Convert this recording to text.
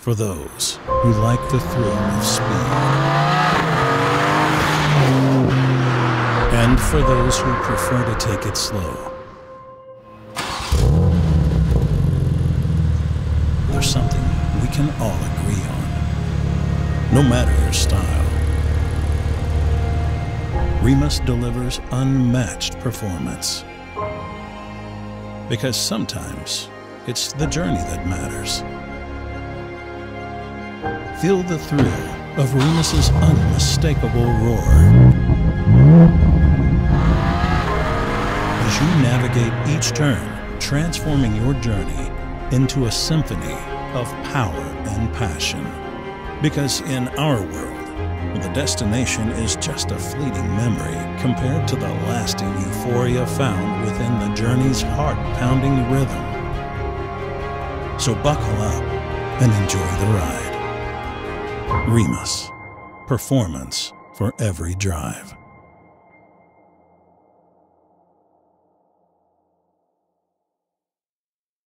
for those who like the thrill of speed, and for those who prefer to take it slow. There's something we can all agree on, no matter their style. REMUS delivers unmatched performance. Because sometimes it's the journey that matters. Feel the thrill of REMUS's unmistakable roar as you navigate each turn, transforming your journey into a symphony of power and passion. Because in our world, the destination is just a fleeting memory compared to the lasting euphoria found within the journey's heart-pounding rhythm. So buckle up and enjoy the ride. REMUS. Performance for every drive.